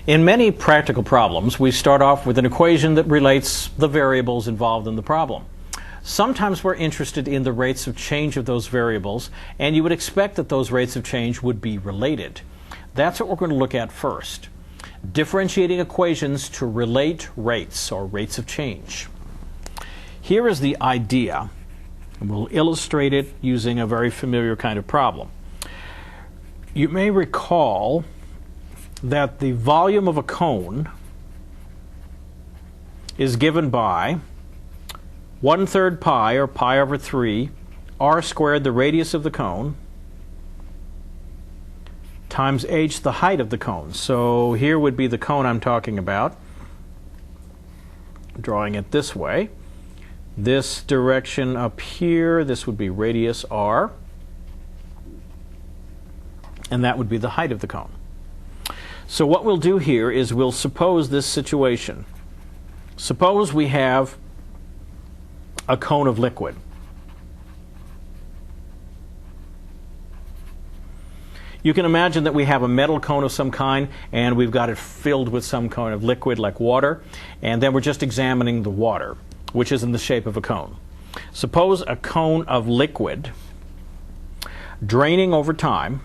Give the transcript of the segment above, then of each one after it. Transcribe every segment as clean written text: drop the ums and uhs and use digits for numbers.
In many practical problems, we start off with an equation that relates the variables involved in the problem. Sometimes we're interested in the rates of change of those variables, and you would expect that those rates of change would be related. That's what we're going to look at first. Differentiating equations to relate rates, or rates of change. Here is the idea, and we'll illustrate it using a very familiar kind of problem. You may recall that the volume of a cone is given by 1/3 pi, or pi over 3, r squared, the radius of the cone, times h, the height of the cone. So here would be the cone I'm talking about. Drawing it this way. This direction up here, this would be radius r, and that would be the height of the cone. So what we'll do here is we'll suppose this situation. Suppose we have a cone of liquid. You can imagine that we have a metal cone of some kind, and we've got it filled with some kind of liquid like water, and then we're just examining the water, which is in the shape of a cone. Suppose a cone of liquid draining over time.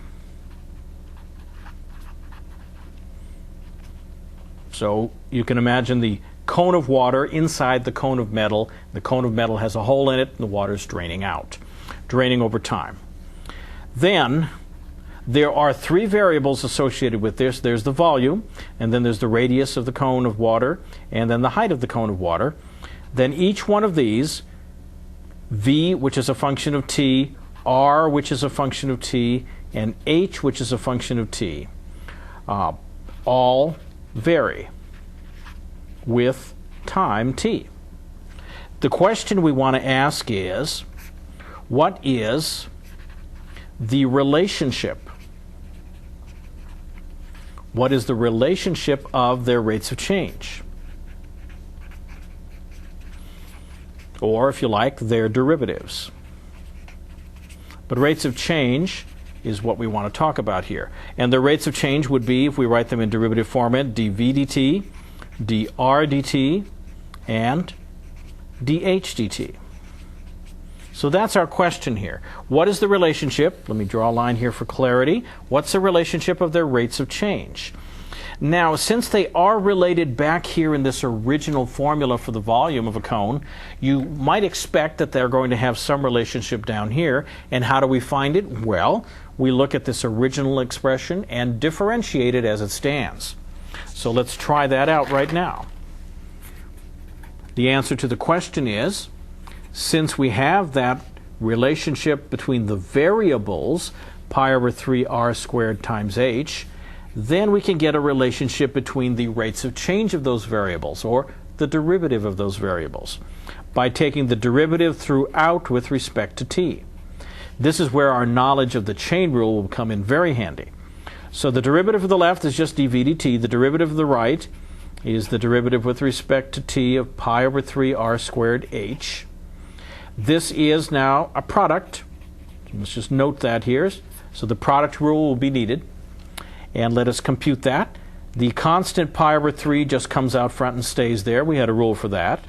So you can imagine the cone of water inside the cone of metal. The cone of metal has a hole in it, and the water is draining out, draining over time. Then there are three variables associated with this. There's the volume, and then there's the radius of the cone of water, and then the height of the cone of water. Then each one of these, v, which is a function of t, r, which is a function of t, and h, which is a function of t, all vary with time t. The question we want to ask is, what is the relationship? What is the relationship of their rates of change? Or, if you like, their derivatives. But rates of change is what we want to talk about here. And the rates of change would be, if we write them in derivative format, dv dt, dr dt, and dh dt. So that's our question here. What is the relationship? Let me draw a line here for clarity. What's the relationship of their rates of change? Now, since they are related back here in this original formula for the volume of a cone, you might expect that they're going to have some relationship down here. And how do we find it? Well, we look at this original expression and differentiate it as it stands. So let's try that out right now. The answer to the question is, since we have that relationship between the variables, pi over 3 r squared times h, then we can get a relationship between the rates of change of those variables, or the derivative of those variables, by taking the derivative throughout with respect to t. This is where our knowledge of the chain rule will come in very handy. So the derivative of the left is just dv dt. The derivative of the right is the derivative with respect to t of pi over 3 r squared h. This is now a product. Let's just note that here. So the product rule will be needed. And let us compute that. The constant pi over 3 just comes out front and stays there. We had a rule for that.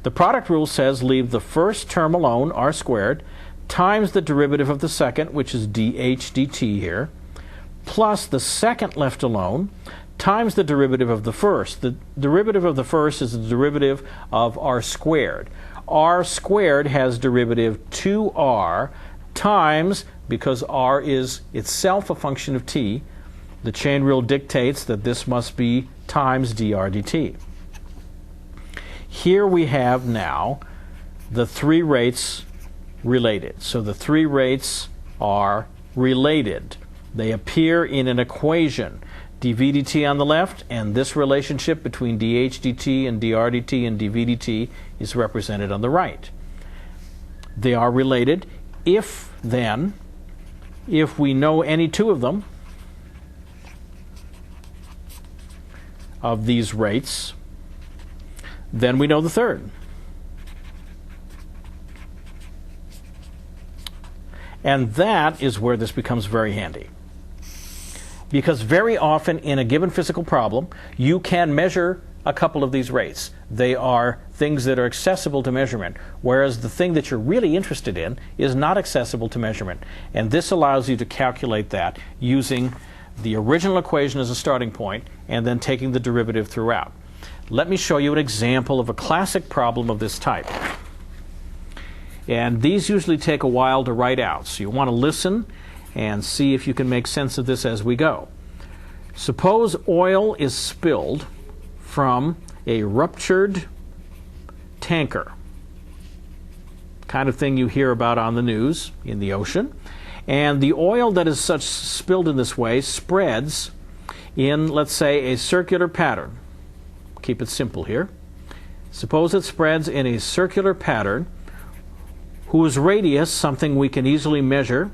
The product rule says leave the first term alone, r squared, times the derivative of the second, which is dh dt here, plus the second left alone, times the derivative of the first. The derivative of the first is the derivative of r squared. R squared has derivative 2r times, because r is itself a function of t, the chain rule dictates that this must be times dr dt. Here we have now the three rates related. So the three rates are related. They appear in an equation. dv dt on the left, and this relationship between dh dt and dr dt and dv dt is represented on the right. They are related if we know any two of them, of these rates, then we know the third. And that is where this becomes very handy. Because very often in a given physical problem, you can measure a couple of these rates. They are things that are accessible to measurement, whereas the thing that you're really interested in is not accessible to measurement. And this allows you to calculate that using the original equation as a starting point and then taking the derivative throughout. Let me show you an example of a classic problem of this type. And these usually take a while to write out, so you want to listen and see if you can make sense of this as we go. Suppose oil is spilled from a ruptured tanker, kind of thing you hear about on the news in the ocean, and the oil that is such spilled in this way spreads in, let's say, a circular pattern. Keep it simple here. Suppose it spreads in a circular pattern whose radius, something we can easily measure,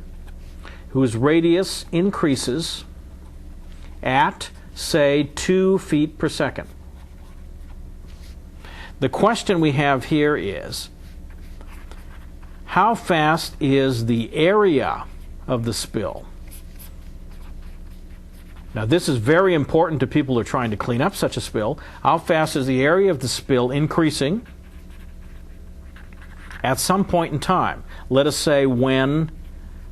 whose radius increases at, say, 2 feet per second. The question we have here is, how fast is the area of the spill? Now, this is very important to people who are trying to clean up such a spill. How fast is the area of the spill increasing at some point in time? Let us say when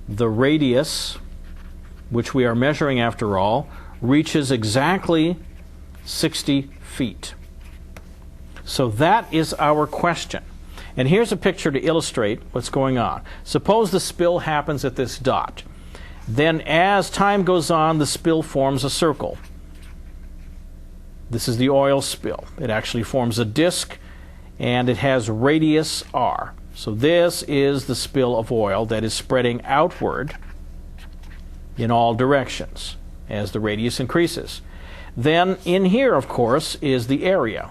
the radius, which we are measuring after all, reaches exactly 60 feet. So that is our question. And here's a picture to illustrate what's going on. Suppose the spill happens at this dot. Then as time goes on, the spill forms a circle. This is the oil spill. It actually forms a disk, and it has radius r. So this is the spill of oil that is spreading outward in all directions as the radius increases. Then in here, of course, is the area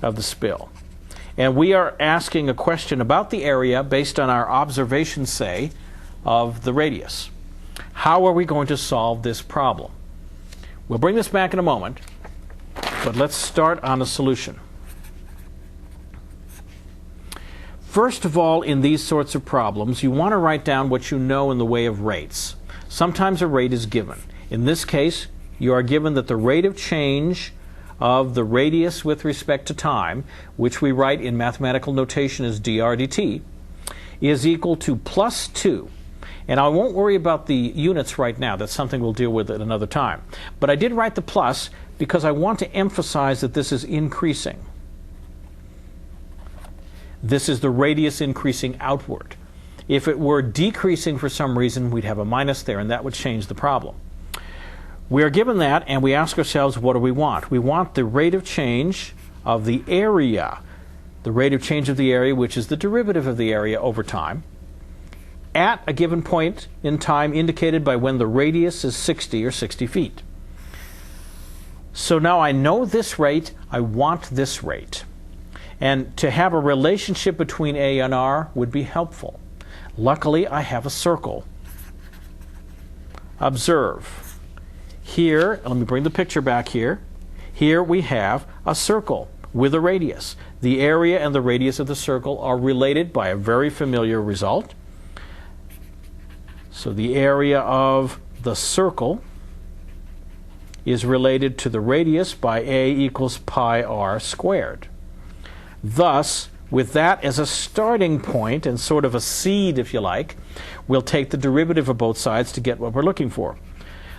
of the spill. And we are asking a question about the area based on our observation, say, of the radius. How are we going to solve this problem? We'll bring this back in a moment, but let's start on a solution. First of all, in these sorts of problems, you want to write down what you know in the way of rates. Sometimes a rate is given. In this case, you are given that the rate of change of the radius with respect to time, which we write in mathematical notation as dr dt, is equal to plus 2. And I won't worry about the units right now. That's something we'll deal with at another time. But I did write the plus because I want to emphasize that this is increasing. This is the radius increasing outward. If it were decreasing for some reason, we'd have a minus there, and that would change the problem. We are given that, and we ask ourselves, what do we want? We want the rate of change of the area, the rate of change of the area, which is the derivative of the area over time, at a given point in time indicated by when the radius is 60 or 60 feet. So now I know this rate, I want this rate. And to have a relationship between A and R would be helpful. Luckily, I have a circle. Observe. Here, let me bring the picture back here. Here we have a circle with a radius. The area and the radius of the circle are related by a very familiar result. So the area of the circle is related to the radius by A equals pi r squared. Thus, with that as a starting point and sort of a seed, if you like, we'll take the derivative of both sides to get what we're looking for.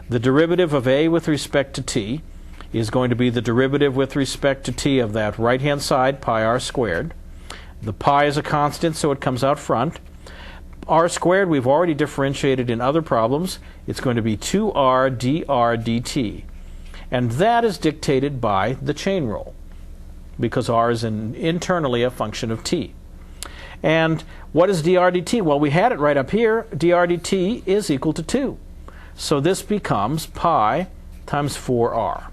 The derivative of A with respect to t is going to be the derivative with respect to t of that right-hand side, pi r squared. The pi is a constant, so it comes out front. R squared we've already differentiated in other problems. It's going to be 2r dr dt. And that is dictated by the chain rule, because r is internally a function of t. And what is dr dt? Well, we had it right up here. Dr dt is equal to 2. So this becomes pi times 4r.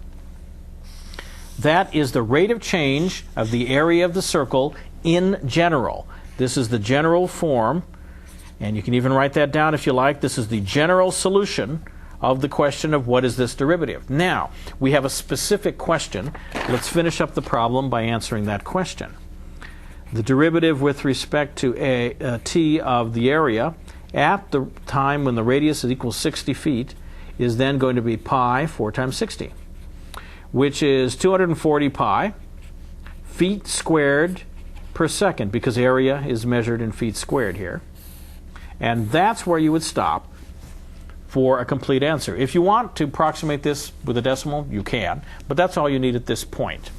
That is the rate of change of the area of the circle in general. This is the general form, and you can even write that down if you like. This is the general solution of the question of what is this derivative. Now, we have a specific question. Let's finish up the problem by answering that question. The derivative with respect to t of the area at the time when the radius is equal 60 feet is then going to be pi 4 times 60, which is 240 pi feet squared per second, because area is measured in feet squared here. And that's where you would stop for a complete answer. If you want to approximate this with a decimal, you can, but that's all you need at this point.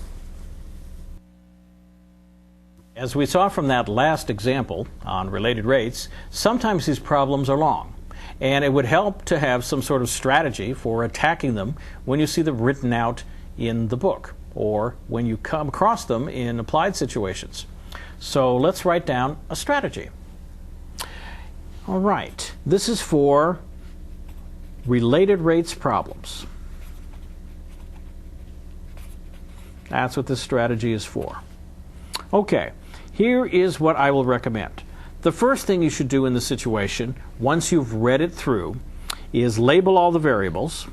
As we saw from that last example on related rates, sometimes these problems are long, and it would help to have some sort of strategy for attacking them when you see them written out in the book or when you come across them in applied situations. So let's write down a strategy. All right, this is for related rates problems. That's what this strategy is for. Okay, here is what I will recommend. The first thing you should do in this situation, once you've read it through, is label all the variables.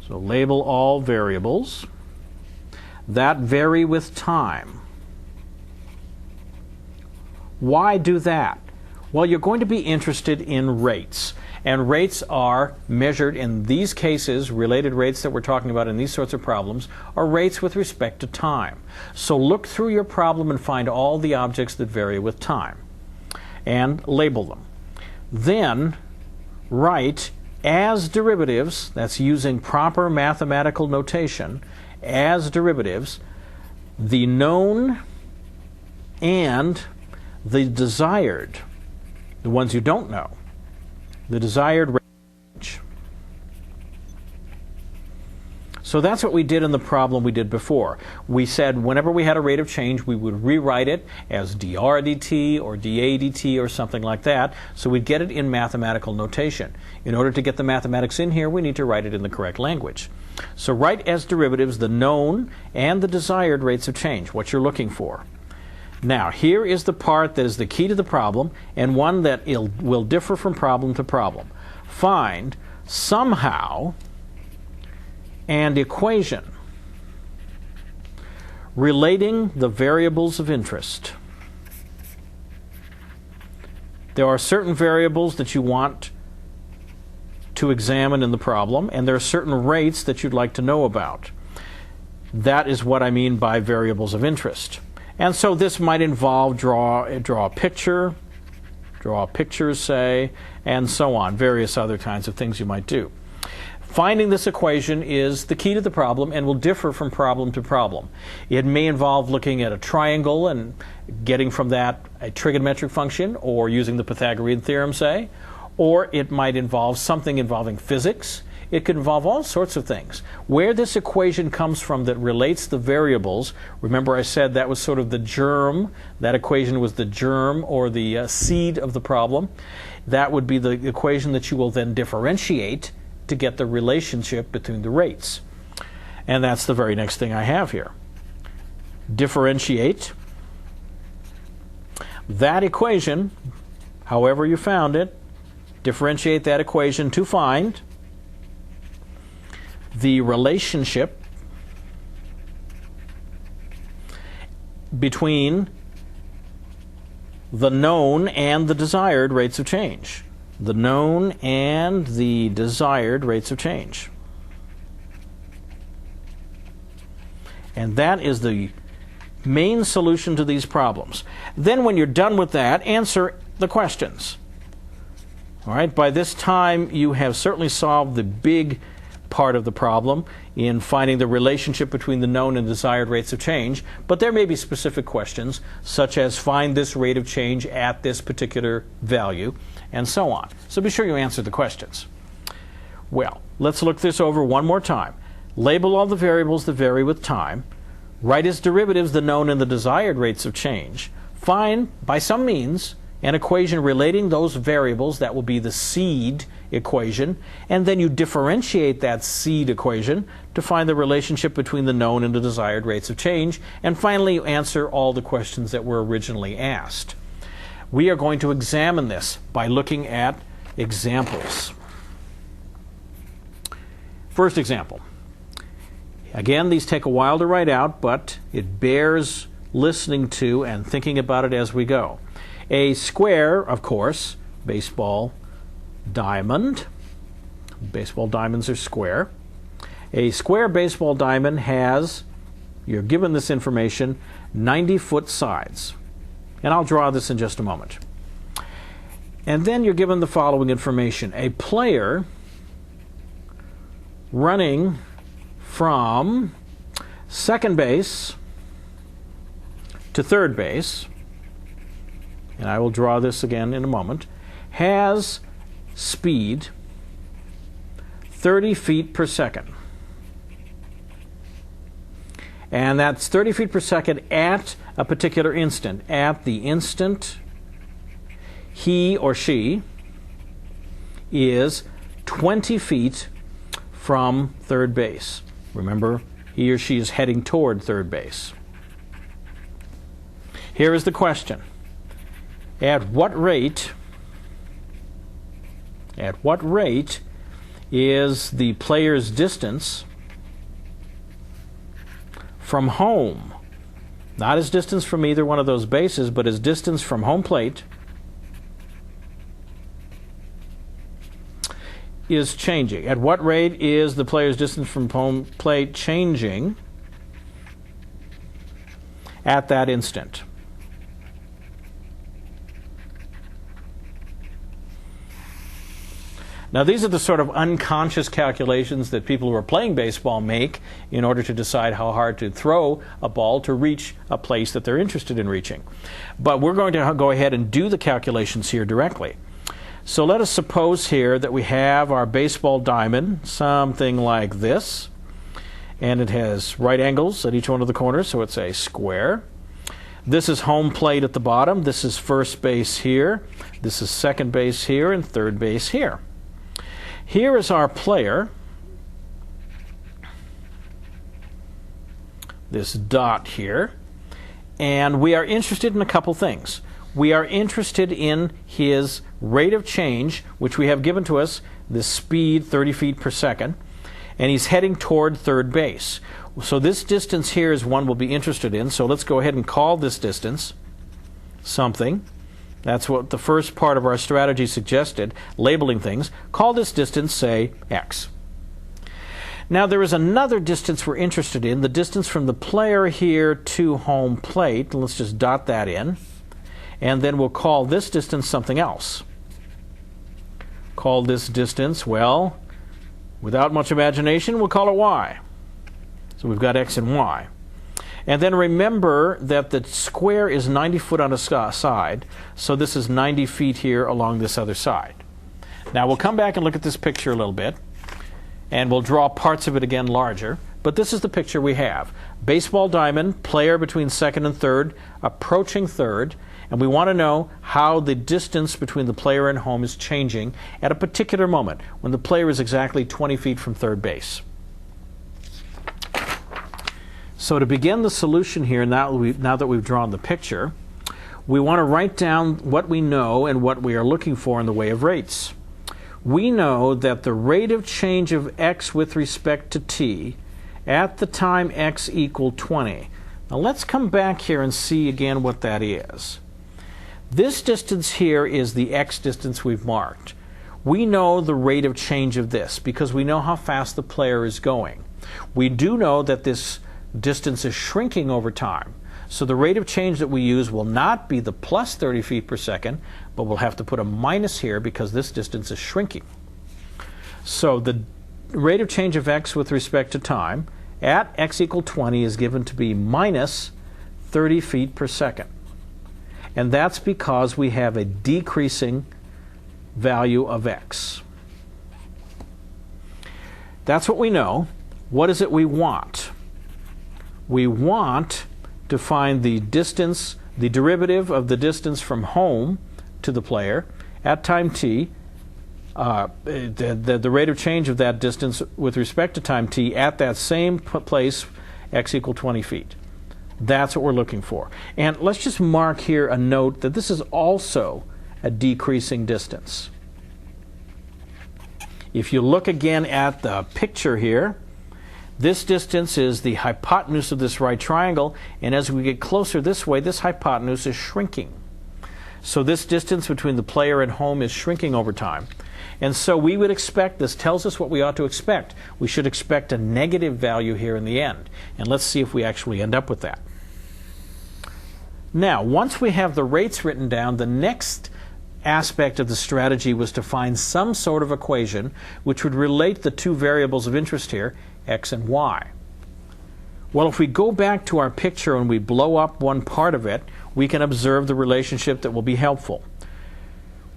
So label all variables that vary with time. Why do that? Well, you're going to be interested in rates. And rates are measured in these cases, related rates that we're talking about in these sorts of problems, are rates with respect to time. So look through your problem and find all the objects that vary with time and label them. Then write as derivatives, that's using proper mathematical notation, as derivatives, the known and the desired, the ones you don't know, the desired range. So that's what we did in the problem we did before. We said whenever we had a rate of change, we would rewrite it as dr dt or dA dt or something like that, so we'd get it in mathematical notation. In order to get the mathematics in here, we need to write it in the correct language. So write as derivatives the known and the desired rates of change, what you're looking for. Now, here is the part that is the key to the problem, and one that will differ from problem to problem. Find somehow an equation relating the variables of interest. There are certain variables that you want to examine in the problem, and there are certain rates that you'd like to know about. That is what I mean by variables of interest. And so this might involve draw a picture, draw pictures, say, and so on, various other kinds of things you might do. Finding this equation is the key to the problem and will differ from problem to problem. It may involve looking at a triangle and getting from that a trigonometric function, or using the Pythagorean theorem, say, or it might involve something involving physics. It could involve all sorts of things. Where this equation comes from that relates the variables, remember I said that was sort of the germ, that equation was the germ or the seed of the problem. That would be the equation that you will then differentiate to get the relationship between the rates. And that's the very next thing I have here. Differentiate that equation, however you found it, differentiate that equation to find the relationship between the known and the desired rates of change. The known and the desired rates of change. And that is the main solution to these problems. Then when you're done with that, answer the questions. All right, by this time you have certainly solved the big part of the problem in finding the relationship between the known and desired rates of change, but there may be specific questions such as find this rate of change at this particular value, and so on. So be sure you answer the questions. Well, let's look this over one more time. Label all the variables that vary with time. Write as derivatives the known and the desired rates of change. Find, by some means, an equation relating those variables, that will be the seed equation, and then you differentiate that seed equation to find the relationship between the known and the desired rates of change, and finally you answer all the questions that were originally asked. We are going to examine this by looking at examples. First example. Again, these take a while to write out, but it bears listening to and thinking about it as we go. A square, of course, baseball diamond, Baseball diamonds are square. A square baseball diamond has, you're given this information, 90-foot sides. And I'll draw this in just a moment. And then you're given the following information. A player running from second base to third base, and I will draw this again in a moment, has speed 30 feet per second. And that's 30 feet per second at a particular instant. At the instant he or she is 20 feet from third base. Remember, he or she is heading toward third base. Here is the question. At what rate is the player's distance from home? Not his distance from either one of those bases, but his distance from home plate is changing. At what rate is the player's distance from home plate changing at that instant? Now, these are the sort of unconscious calculations that people who are playing baseball make in order to decide how hard to throw a ball to reach a place that they're interested in reaching. But we're going to go ahead and do the calculations here directly. So let us suppose here that we have our baseball diamond, something like this, and it has right angles at each one of the corners, so it's a square. This is home plate at the bottom. This is first base here. This is second base here and third base here. Here is our player, this dot here, and we are interested in a couple things. We are interested in his rate of change, which we have given to us, this speed, 30 feet per second, and he's heading toward third base. So this distance here is one we'll be interested in, so let's go ahead and call this distance something. That's what the first part of our strategy suggested, labeling things. Call this distance, say, x. Now there is another distance we're interested in, the distance from the player here to home plate. Let's just dot that in. And then we'll call this distance something else. Call this distance, well, without much imagination, we'll call it y. So we've got x and y. And then remember that the square is 90 foot on a side, so this is 90 feet here along this other side. Now we'll come back and look at this picture a little bit, and we'll draw parts of it again larger, but this is the picture we have. Baseball diamond, player between second and third, approaching third, and we want to know how the distance between the player and home is changing at a particular moment, when the player is exactly 20 feet from third base. So to begin the solution here, now that we've drawn the picture, we want to write down what we know and what we are looking for in the way of rates. We know that the rate of change of x with respect to t at the time x equaled 20. Now let's come back here and see again what that is. This distance here is the x distance we've marked. We know the rate of change of this because we know how fast the player is going. We do know that this distance is shrinking over time. So the rate of change that we use will not be the plus 30 feet per second, but we'll have to put a minus here because this distance is shrinking. So the rate of change of x with respect to time at x equal 20 is given to be minus 30 feet per second. And that's because we have a decreasing value of x. That's what we know. What is it we want? We want to find the distance, the derivative of the distance from home to the player at time t, the rate of change of that distance with respect to time t at that same place, x equal 20 feet. That's what we're looking for. And let's just mark here a note that this is also a decreasing distance. If you look again at the picture here, this distance is the hypotenuse of this right triangle, and as we get closer this way, this hypotenuse is shrinking. So this distance between the player and home is shrinking over time. And so we would expect, this tells us what we ought to expect. We should expect a negative value here in the end. And let's see if we actually end up with that. Now, once we have the rates written down, the next aspect of the strategy was to find some sort of equation which would relate the two variables of interest here, x and y. Well, if we go back to our picture and we blow up one part of it, we can observe the relationship that will be helpful.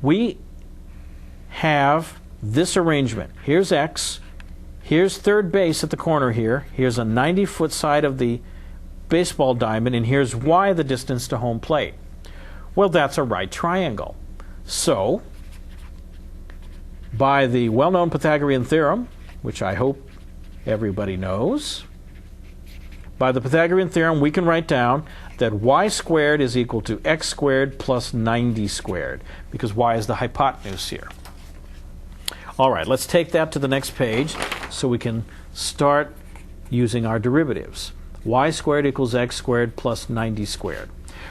We have this arrangement. Here's x, here's third base at the corner here, here's a 90-foot side of the baseball diamond, and here's y, the distance to home plate. Well, that's a right triangle. So, by the well-known Pythagorean theorem, which I hope everybody knows, by the Pythagorean theorem we can write down that y squared is equal to x squared plus 90 squared, because y is the hypotenuse here. All right, let's take that to the next page so we can start using our derivatives. Y squared equals x squared plus 90 squared.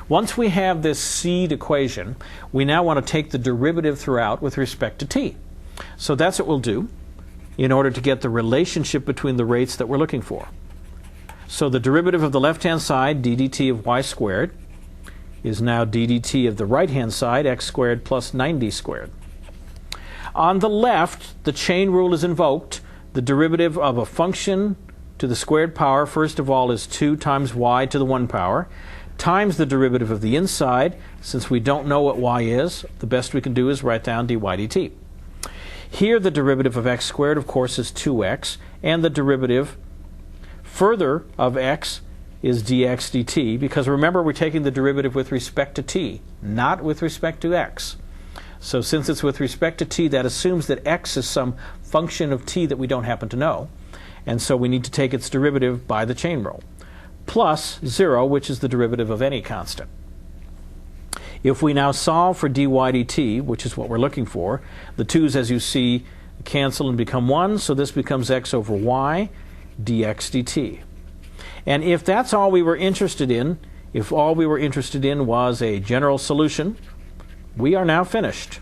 Once we have this seed equation, we now want to take the derivative throughout with respect to t. So that's what we'll do in order to get the relationship between the rates that we're looking for. So the derivative of the left-hand side, d dt of y squared, is now d dt of the right-hand side, x squared plus 90 squared. On the left, the chain rule is invoked. The derivative of a function to the squared power, first of all, is 2 times y to the 1 power, times the derivative of the inside. Since we don't know what y is, the best we can do is write down dy dt. Here the derivative of x squared, of course, is 2x, and the derivative further of x is dx dt, because remember, we're taking the derivative with respect to t, not with respect to x. So since it's with respect to t, that assumes that x is some function of t that we don't happen to know, and so we need to take its derivative by the chain rule, plus 0, which is the derivative of any constant. If we now solve for dy dt, which is what we're looking for, the 2's, as you see, cancel and become 1, so this becomes x over y dx dt. And if that's all we were interested in, if all we were interested in was a general solution, we are now finished.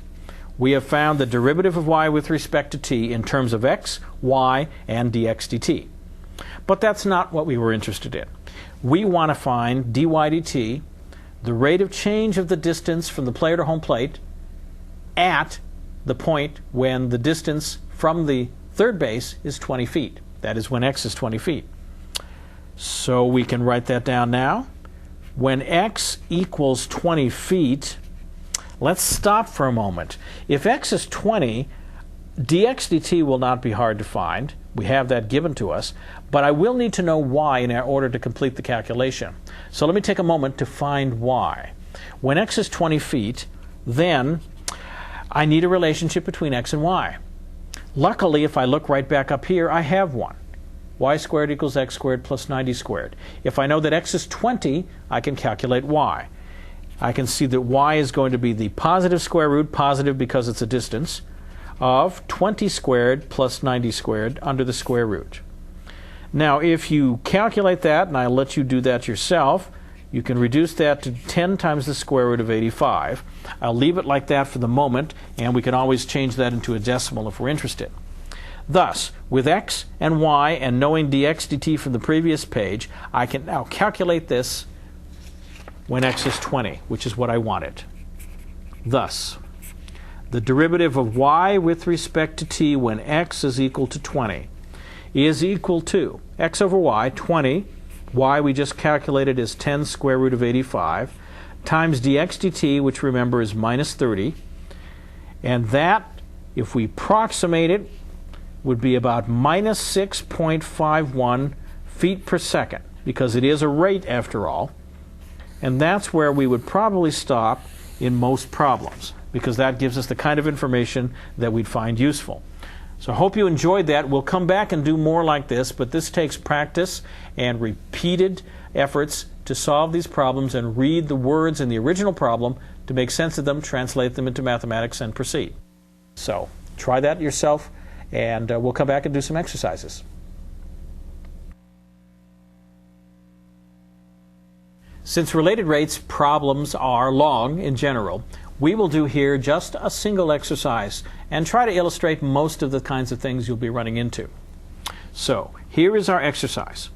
We have found the derivative of y with respect to t in terms of x, y, and dx dt. But that's not what we were interested in. We want to find dy dt, the rate of change of the distance from the player to home plate, at the point when the distance from the third base is 20 feet. That is when x is 20 feet. So we can write that down now. When x equals 20 feet, let's stop for a moment. If x is 20, dx dt will not be hard to find. We have that given to us. But I will need to know y in order to complete the calculation. So let me take a moment to find y. When x is 20 feet, then I need a relationship between x and y. Luckily, if I look right back up here, I have one. Y squared equals x squared plus 90 squared. If I know that x is 20, I can calculate y. I can see that y is going to be the positive square root, positive because it's a distance, of 20 squared plus 90 squared under the square root. Now, if you calculate that, and I'll let you do that yourself, you can reduce that to 10 times the square root of 85. I'll leave it like that for the moment, and we can always change that into a decimal if we're interested. Thus, with x and y and knowing dx dt from the previous page, I can now calculate this when x is 20, which is what I wanted. Thus, the derivative of y with respect to t when x is equal to 20 is equal to x over y, 20, y we just calculated is 10 square root of 85, times dx dt, which remember is minus 30, and that, if we approximate it, would be about minus 6.51 feet per second, because it is a rate after all. And that's where we would probably stop in most problems, because that gives us the kind of information that we'd find useful. So I hope you enjoyed that. We'll come back and do more like this, but this takes practice and repeated efforts to solve these problems and read the words in the original problem to make sense of them, translate them into mathematics, and proceed. So try that yourself, and we'll come back and do some exercises. Since related rates problems are long in general, we will do here just a single exercise and try to illustrate most of the kinds of things you'll be running into. So here is our exercise.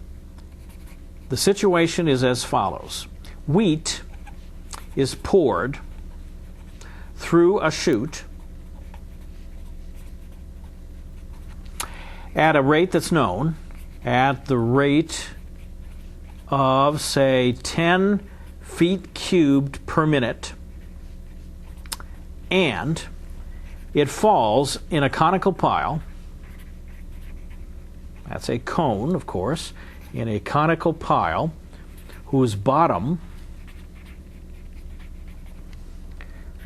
The situation is as follows. Wheat is poured through a chute at a rate that's known, at the rate of, say, 10 feet cubed per minute, and it falls in a conical pile. That's a cone, of course, in a conical pile whose bottom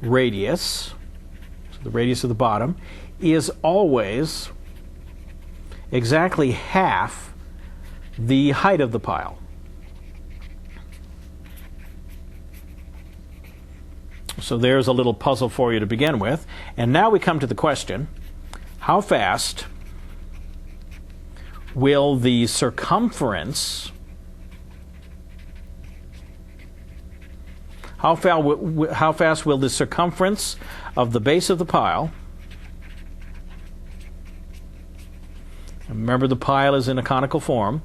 radius, so the radius of the bottom, is always exactly half the height of the pile. So there's a little puzzle for you to begin with. And now we come to the question, how fast will the circumference, how fast will the circumference of the base of the pile, and remember the pile is in a conical form,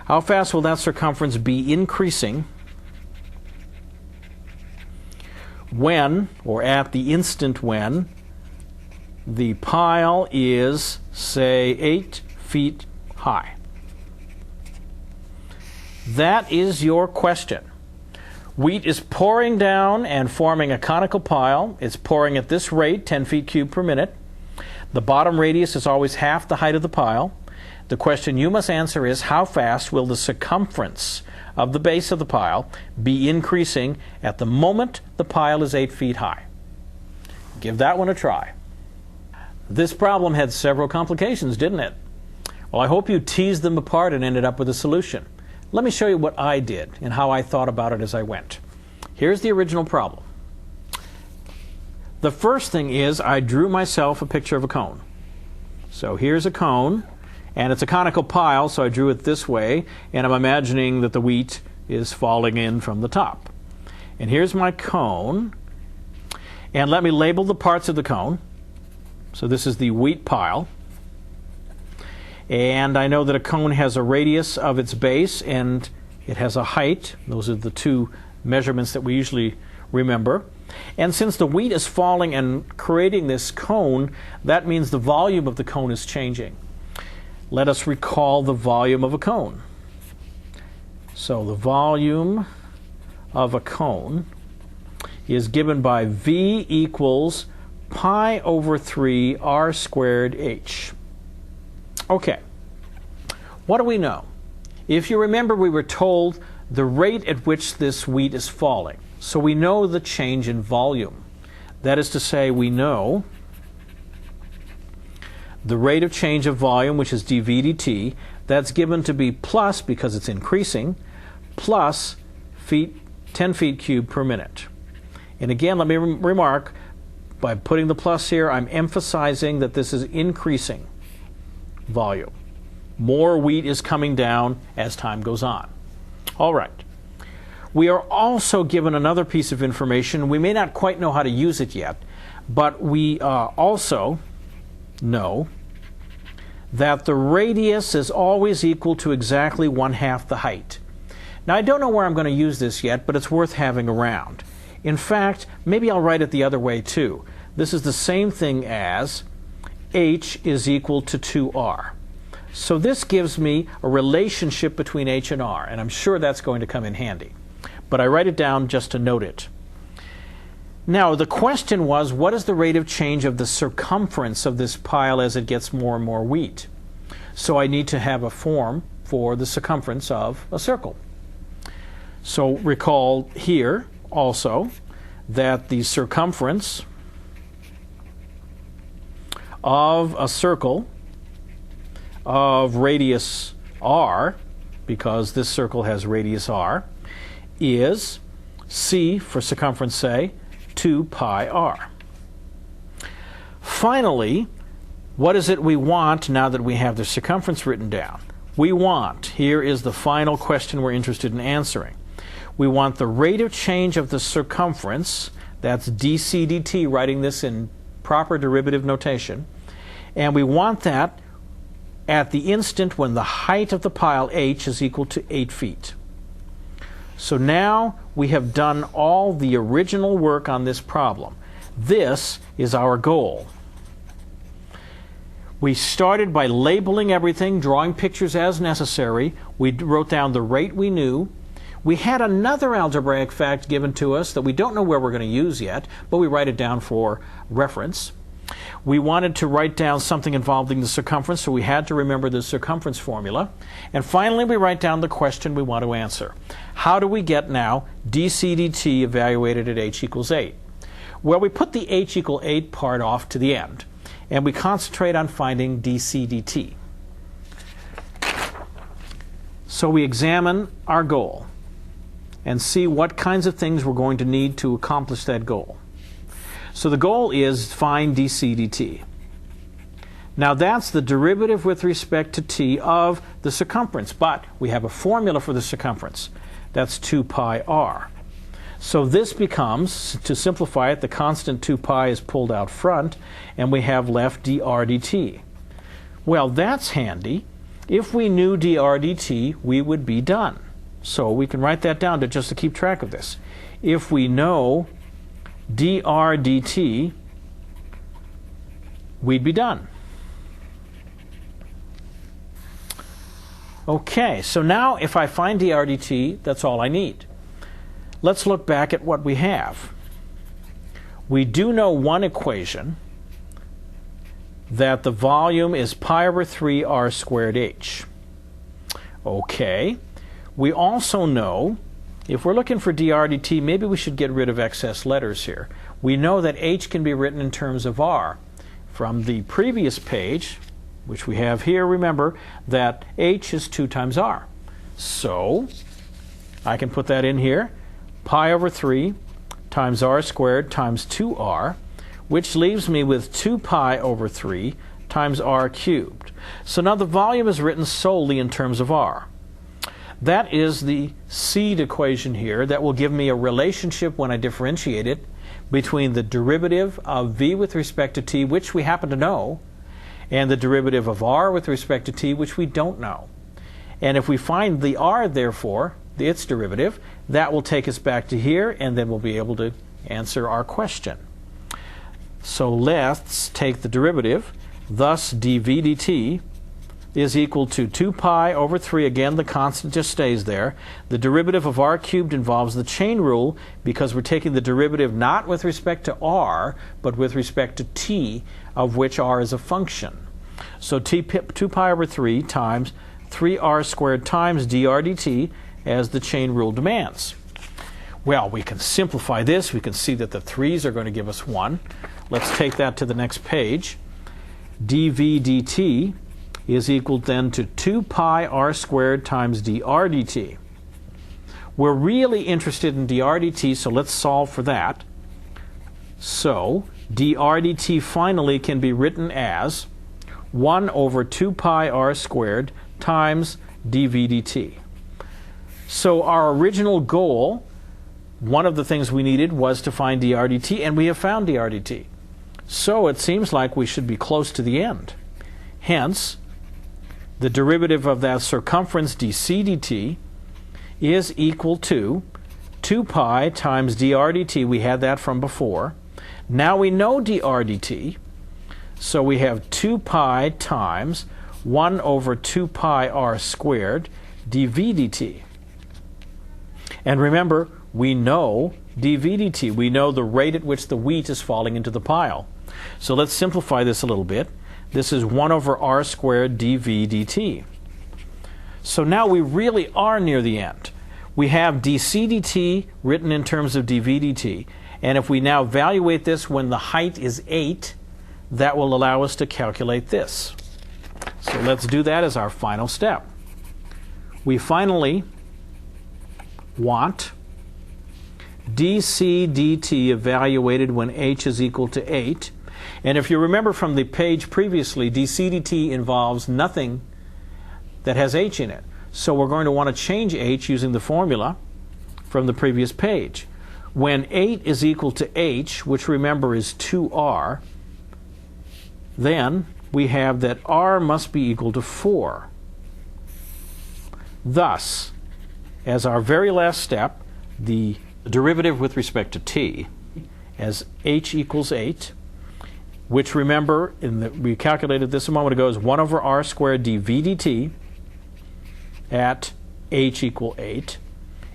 how fast will that circumference be increasing when, or at the instant when, the pile is, say, 8 feet high? That is your question. Wheat is pouring down and forming a conical pile. It's pouring at this rate, 10 feet cubed per minute. The bottom radius is always half the height of the pile. The question you must answer is, how fast will the circumference of the base of the pile be increasing at the moment the pile is 8 feet high? Give that one a try. This problem had several complications, didn't it? Well, I hope you teased them apart and ended up with a solution. Let me show you what I did and how I thought about it as I went. Here's the original problem. The first thing is I drew myself a picture of a cone. So here's a cone, and it's a conical pile, so I drew it this way, and I'm imagining that the wheat is falling in from the top. And here's my cone, and let me label the parts of the cone. So this is the wheat pile. And I know that a cone has a radius of its base and it has a height. Those are the two measurements that we usually remember. And since the wheat is falling and creating this cone, that means the volume of the cone is changing. Let us recall the volume of a cone. So the volume of a cone is given by V equals pi over 3 r squared h. Okay, what do we know? If you remember, we were told the rate at which this wheat is falling. So we know the change in volume. That is to say, we know the rate of change of volume, which is dV dt. That's given to be plus, because it's increasing, plus 10 feet cubed per minute. And again, let me remark, by putting the plus here, I'm emphasizing that this is increasing volume. More wheat is coming down as time goes on. All right. We are also given another piece of information. We may not quite know how to use it yet, but we also know that the radius is always equal to exactly 1/2 the height. Now, I don't know where I'm going to use this yet, but it's worth having around. In fact, maybe I'll write it the other way too. This is the same thing as h is equal to 2r. So this gives me a relationship between h and r, and I'm sure that's going to come in handy. But I write it down just to note it. Now, the question was, what is the rate of change of the circumference of this pile as it gets more and more wheat? So I need to have a form for the circumference of a circle. So recall here also that the circumference of a circle of radius r, because this circle has radius r, is c for circumference, say, 2 pi r. Finally, what is it we want now that we have the circumference written down? We want, here is the final question we're interested in answering. We want the rate of change of the circumference, That's dc dt, writing this in proper derivative notation. And we want that at the instant when the height of the pile h is equal to 8 feet. So now we have done all the original work on this problem. This is our goal. We started by labeling everything, drawing pictures as necessary. We wrote down the rate we knew. We had another algebraic fact given to us that we don't know where we're going to use yet, but we write it down for reference. We wanted to write down something involving the circumference, so we had to remember the circumference formula. And finally, we write down the question we want to answer. How do we get now dc dt evaluated at h equals 8? Well, we put the h equal 8 part off to the end, and we concentrate on finding dc dt. So we examine our goal and see what kinds of things we're going to need to accomplish that goal. So the goal is find dc dt. Now that's the derivative with respect to t of the circumference, but we have a formula for the circumference. That's 2 pi r. So this becomes, to simplify it, the constant 2 pi is pulled out front, and we have left dr dt. Well, that's handy. If we knew dr dt, we would be done. So we can write that down just to keep track of this. If we know dr dt, we'd be done. Okay, so now if I find dr dt, that's all I need. Let's look back at what we have. We do know one equation, that the volume is pi over 3 r squared h. Okay, we also know, if we're looking for dr dt, maybe we should get rid of excess letters here. We know that h can be written in terms of r. From the previous page, which we have here, remember that h is 2 times r. So I can put that in here. Pi over 3 times r squared times 2r, which leaves me with 2 pi over 3 times r cubed. So now the volume is written solely in terms of r. That is the seed equation here that will give me a relationship when I differentiate it between the derivative of v with respect to t, which we happen to know, and the derivative of r with respect to t, which we don't know. And if we find the r, therefore, its derivative, that will take us back to here, and then we'll be able to answer our question. So let's take the derivative. Thus, dv dt is equal to 2 pi over 3. Again, the constant just stays there. The derivative of r cubed involves the chain rule because we're taking the derivative not with respect to r, but with respect to t, of which r is a function. So 2 pi over 3 times 3r squared times dr dt as the chain rule demands. Well, we can simplify this. We can see that the 3's are going to give us 1. Let's take that to the next page. dv dt is equal then to 2 pi r squared times dr dt. We're really interested in dr dt, so let's solve for that. So dr dt finally can be written as 1 over 2 pi r squared times dv dt. So our original goal, one of the things we needed was to find dr dt, and we have found dr dt. So it seems like we should be close to the end. Hence, the derivative of that circumference dc dt is equal to 2 pi times dr dt. We had that from before. Now we know dr dt, so we have 2 pi times 1 over 2 pi r squared dv dt. And remember, we know dv dt. We know the rate at which the wheat is falling into the pile. So let's simplify this a little bit. This is 1 over r squared dv dt. So now we really are near the end. We have dc dt written in terms of dv dt. And if we now evaluate this when the height is 8, that will allow us to calculate this. So let's do that as our final step. We finally want dc dt evaluated when h is equal to 8. And if you remember from the page previously, dc dt involves nothing that has h in it. So we're going to want to change h using the formula from the previous page. When 8 is equal to h, which remember is 2r, then we have that r must be equal to 4. Thus, as our very last step, the derivative with respect to t as h equals 8, which remember, we calculated this a moment ago, is 1 over r squared dv dt at h equal 8,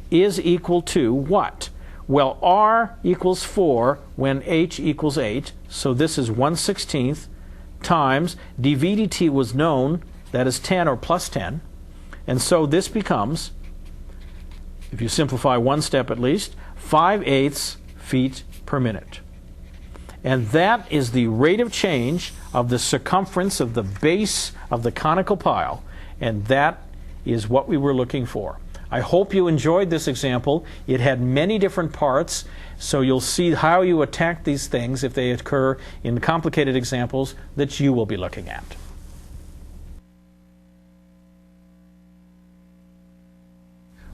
is equal to what? Well, r equals 4 when h equals 8, so this is 1/16 times dv dt was known, that is 10 or plus 10, and so this becomes, if you simplify one step at least, 5/8 feet per minute. And that is the rate of change of the circumference of the base of the conical pile, and that is what we were looking for. I hope you enjoyed this example. It had many different parts, so you'll see how you attack these things if they occur in complicated examples that you will be looking at.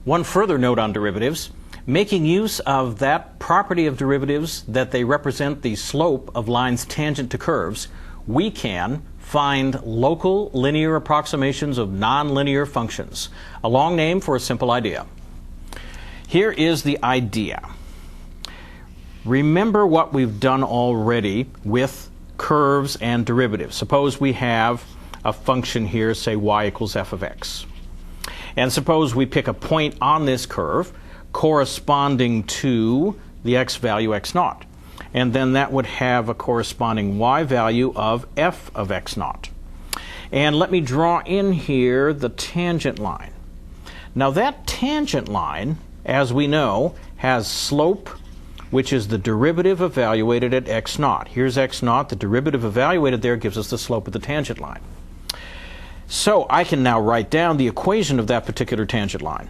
One further note on derivatives: making use of that property of derivatives that they represent the slope of lines tangent to curves, we can find local linear approximations of nonlinear functions, a long name for a simple idea. Here is the idea. Remember what we've done already with curves and derivatives. Suppose we have a function here, say y equals f of x. And suppose we pick a point on this curve corresponding to the x value x naught. And then that would have a corresponding y value of f of x naught. And let me draw in here the tangent line. Now that tangent line, as we know, has slope, which is the derivative evaluated at x naught. Here's x naught. The derivative evaluated there gives us the slope of the tangent line. So I can now write down the equation of that particular tangent line.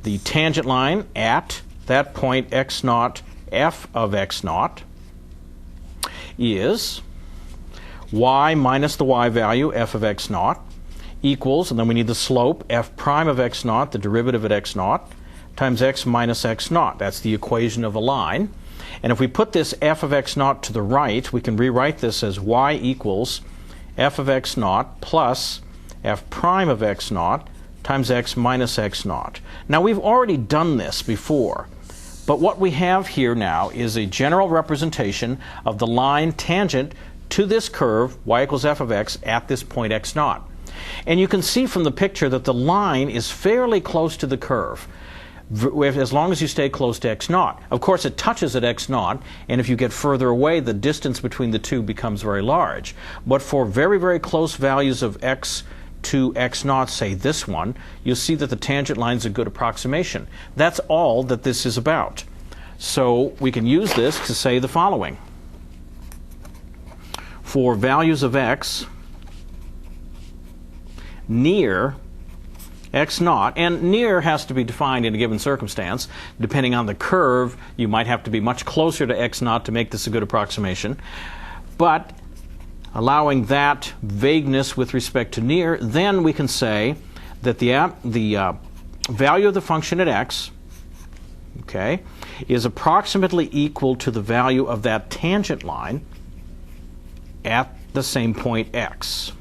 The tangent line at that point x naught f of x naught is y minus the y value f of x naught equals, and then we need the slope f prime of x naught, the derivative at x naught, times x minus x naught. That's the equation of a line. And if we put this f of x naught to the right, we can rewrite this as y equals f of x naught plus f prime of x naught times x minus x naught. Now we've already done this before, but what we have here now is a general representation of the line tangent to this curve y equals f of x at this point x naught. And you can see from the picture that the line is fairly close to the curve, as long as you stay close to x naught. Of course, it touches at x naught, and if you get further away, the distance between the two becomes very large. But for very, very close values of x to x naught, say this one, you'll see that the tangent line is a good approximation. That's all that this is about. So we can use this to say the following. For values of x near x naught, and near has to be defined in a given circumstance. Depending on the curve, you might have to be much closer to x naught to make this a good approximation. But allowing that vagueness with respect to near, then we can say that the value of the function at x, okay, is approximately equal to the value of that tangent line at the same point x.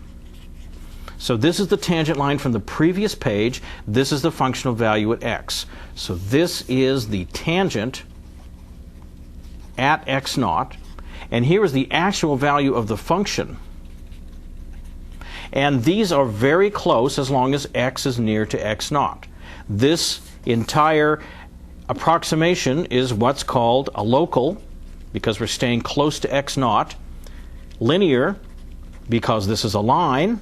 So this is the tangent line from the previous page. This is the functional value at x. So this is the tangent at x naught. And here is the actual value of the function. And these are very close as long as x is near to x naught. This entire approximation is what's called a local, because we're staying close to x naught. Linear, because this is a line.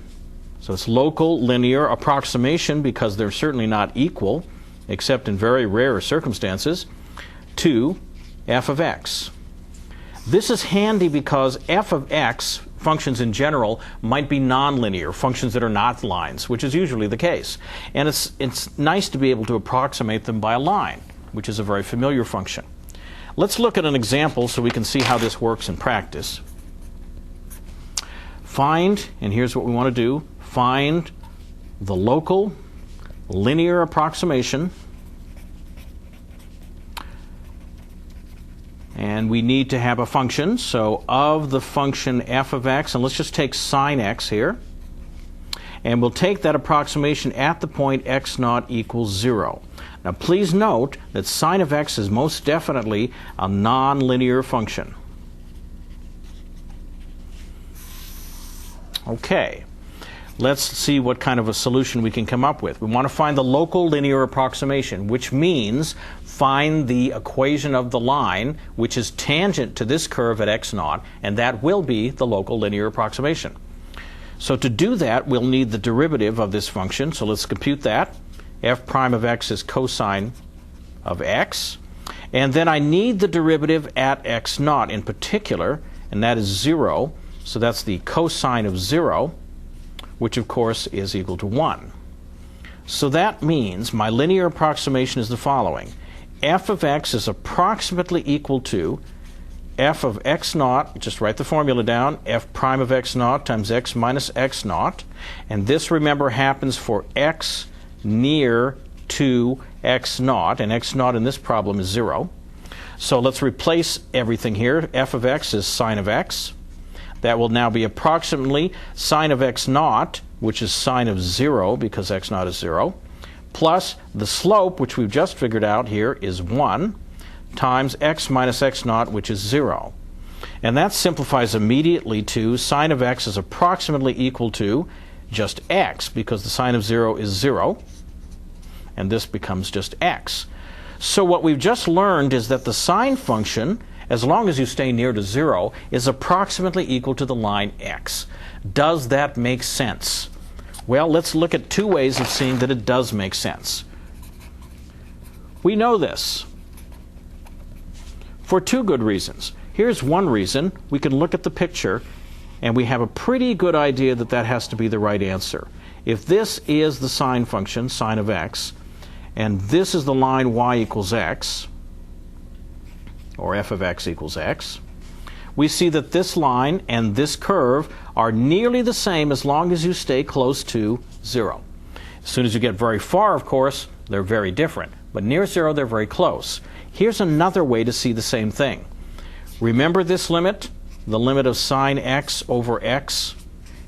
So it's local linear approximation, because they're certainly not equal, except in very rare circumstances, to f of x. This is handy because f of x, functions in general, might be nonlinear, functions that are not lines, which is usually the case. And it's nice to be able to approximate them by a line, which is a very familiar function. Let's look at an example so we can see how this works in practice. Find, and here's what we want to do, find the local linear approximation And we need to have a function, so of the function f of x, and let's just take sine x here, and we'll take that approximation at the point x naught equals 0. Now please note that sine of x is most definitely a nonlinear function. Okay, let's see what kind of a solution we can come up with. We want to find the local linear approximation, which means find the equation of the line which is tangent to this curve at x naught, and that will be the local linear approximation. So to do that, we'll need the derivative of this function, so let's compute that. F prime of x is cosine of x, and then I need the derivative at x naught in particular, and that is 0, so that's the cosine of 0, which of course is equal to 1. So that means my linear approximation is the following. F of x is approximately equal to f of x naught, just write the formula down, f prime of x naught times x minus x naught, and this, remember, happens for x near to x naught, and x naught in this problem is 0. So let's replace everything here. F of x is sine of x. That will now be approximately sine of x naught, which is sine of 0 because x naught is 0, plus the slope, which we've just figured out here, is 1, times x minus x naught, which is 0. And that simplifies immediately to sine of x is approximately equal to just x, because the sine of 0 is 0, and this becomes just x. So what we've just learned is that the sine function, as long as you stay near to 0, is approximately equal to the line x. Does that make sense? Well, let's look at two ways of seeing that it does make sense. We know this for two good reasons. Here's one reason. We can look at the picture and we have a pretty good idea that that has to be the right answer. If this is the sine function, sine of x, and this is the line y equals x, or f of x equals x, we see that this line and this curve are nearly the same as long as you stay close to 0. As soon as you get very far, of course, they're very different. But near 0, they're very close. Here's another way to see the same thing. Remember this limit, the limit of sine x over x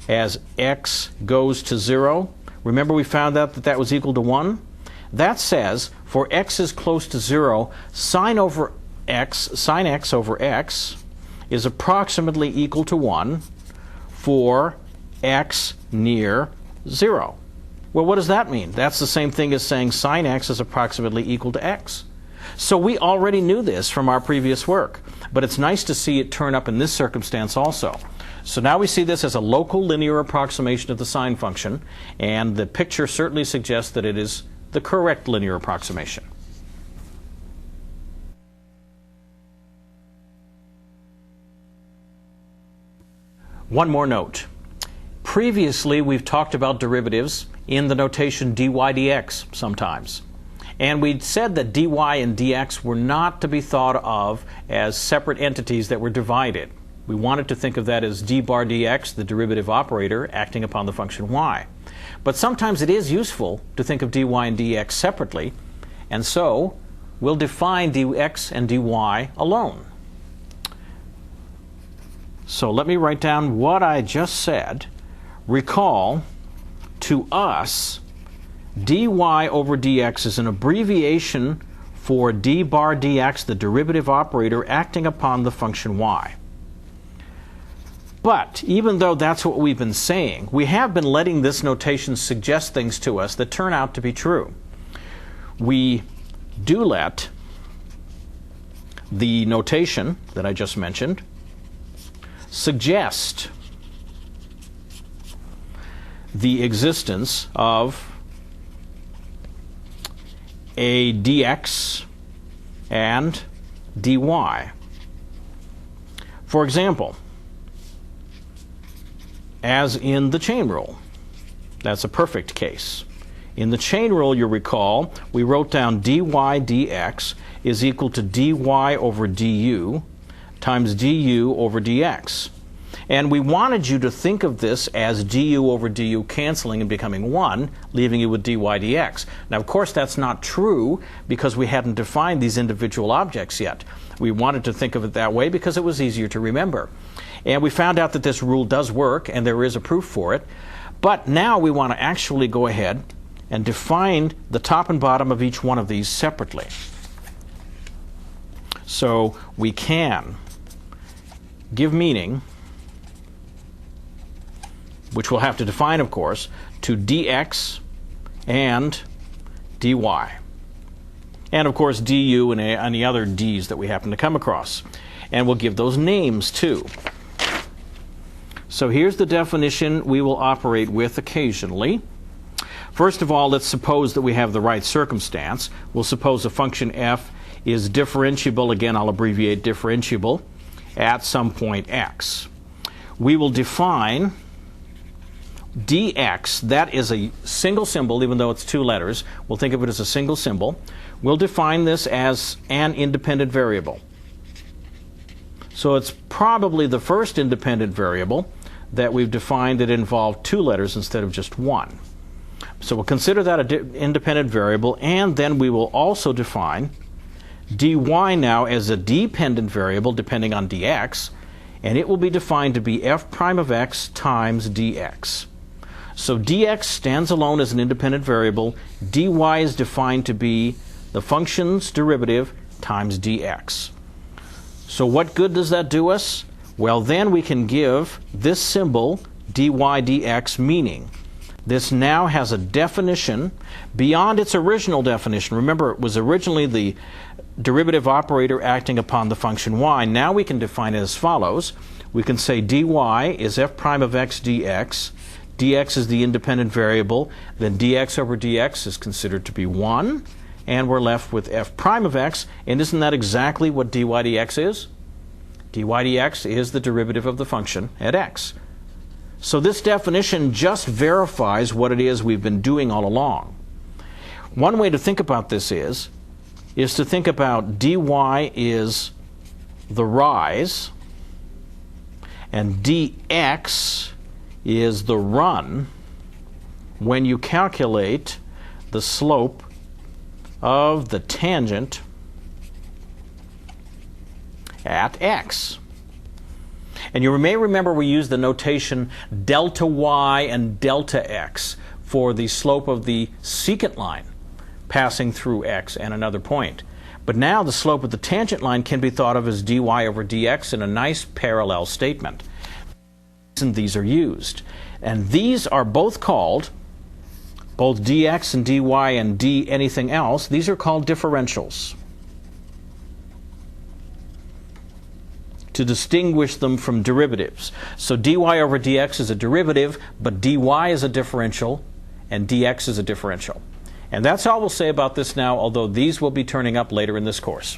as x goes to 0? Remember we found out that that was equal to 1? That says for x is close to 0, sine x over x is approximately equal to 1 for x near 0. Well, what does that mean? That's the same thing as saying sine x is approximately equal to x. So we already knew this from our previous work, but it's nice to see it turn up in this circumstance also. So now we see this as a local linear approximation of the sine function, and the picture certainly suggests that it is the correct linear approximation. One more note. Previously, we've talked about derivatives in the notation dy dx sometimes. And we'd said that dy and dx were not to be thought of as separate entities that were divided. We wanted to think of that as d bar dx, the derivative operator, acting upon the function y. But sometimes it is useful to think of dy and dx separately, and so we'll define dx and dy alone. So let me write down what I just said. Recall, to us, dy over dx is an abbreviation for d bar dx, the derivative operator acting upon the function y. But even though that's what we've been saying, we have been letting this notation suggest things to us that turn out to be true. We do let the notation that I just mentioned suggest the existence of a dx and dy. For example, as in the chain rule. That's a perfect case. In the chain rule, you recall, we wrote down dy dx is equal to dy over du times du over dx. And we wanted you to think of this as du over du canceling and becoming 1, leaving you with dy dx. Now, of course, that's not true because we hadn't defined these individual objects yet. We wanted to think of it that way because it was easier to remember. And we found out that this rule does work, and there is a proof for it. But now we want to actually go ahead and define the top and bottom of each one of these separately. So we can give meaning, which we'll have to define, of course, to dx and dy. And, of course, du and any other d's that we happen to come across. And we'll give those names, too. So here's the definition we will operate with occasionally. First of all, let's suppose that we have the right circumstance. We'll suppose a function f is differentiable, again I'll abbreviate differentiable, at some point x. We will define dx, that is a single symbol, even though it's 2 letters. We'll think of it as a single symbol. We'll define this as an independent variable. So it's probably the first independent variable that we've defined that involved 2 letters instead of just 1. So we'll consider that an independent variable, and then we will also define dy now as a dependent variable depending on dx, and it will be defined to be f prime of x times dx. So dx stands alone as an independent variable. Dy is defined to be the function's derivative times dx. So what good does that do us? Well, then we can give this symbol, dy dx, meaning. This now has a definition beyond its original definition. Remember, it was originally the derivative operator acting upon the function y. Now we can define it as follows. We can say dy is f prime of x dx. Dx is the independent variable. Then dx over dx is considered to be 1. And we're left with f prime of x. And isn't that exactly what dy dx is? Dy dx is the derivative of the function at x. So this definition just verifies what it is we've been doing all along. One way to think about this is to think about dy is the rise and dx is the run when you calculate the slope of the tangent at x. And you may remember we used the notation delta y and delta x for the slope of the secant line passing through x and another point. But now the slope of the tangent line can be thought of as dy over dx in a nice parallel statement. And these are used. And these are both called, both dx and dy and d anything else, these are called differentials, to distinguish them from derivatives. So dy over dx is a derivative, but dy is a differential, and dx is a differential. And that's all we'll say about this now, although these will be turning up later in this course.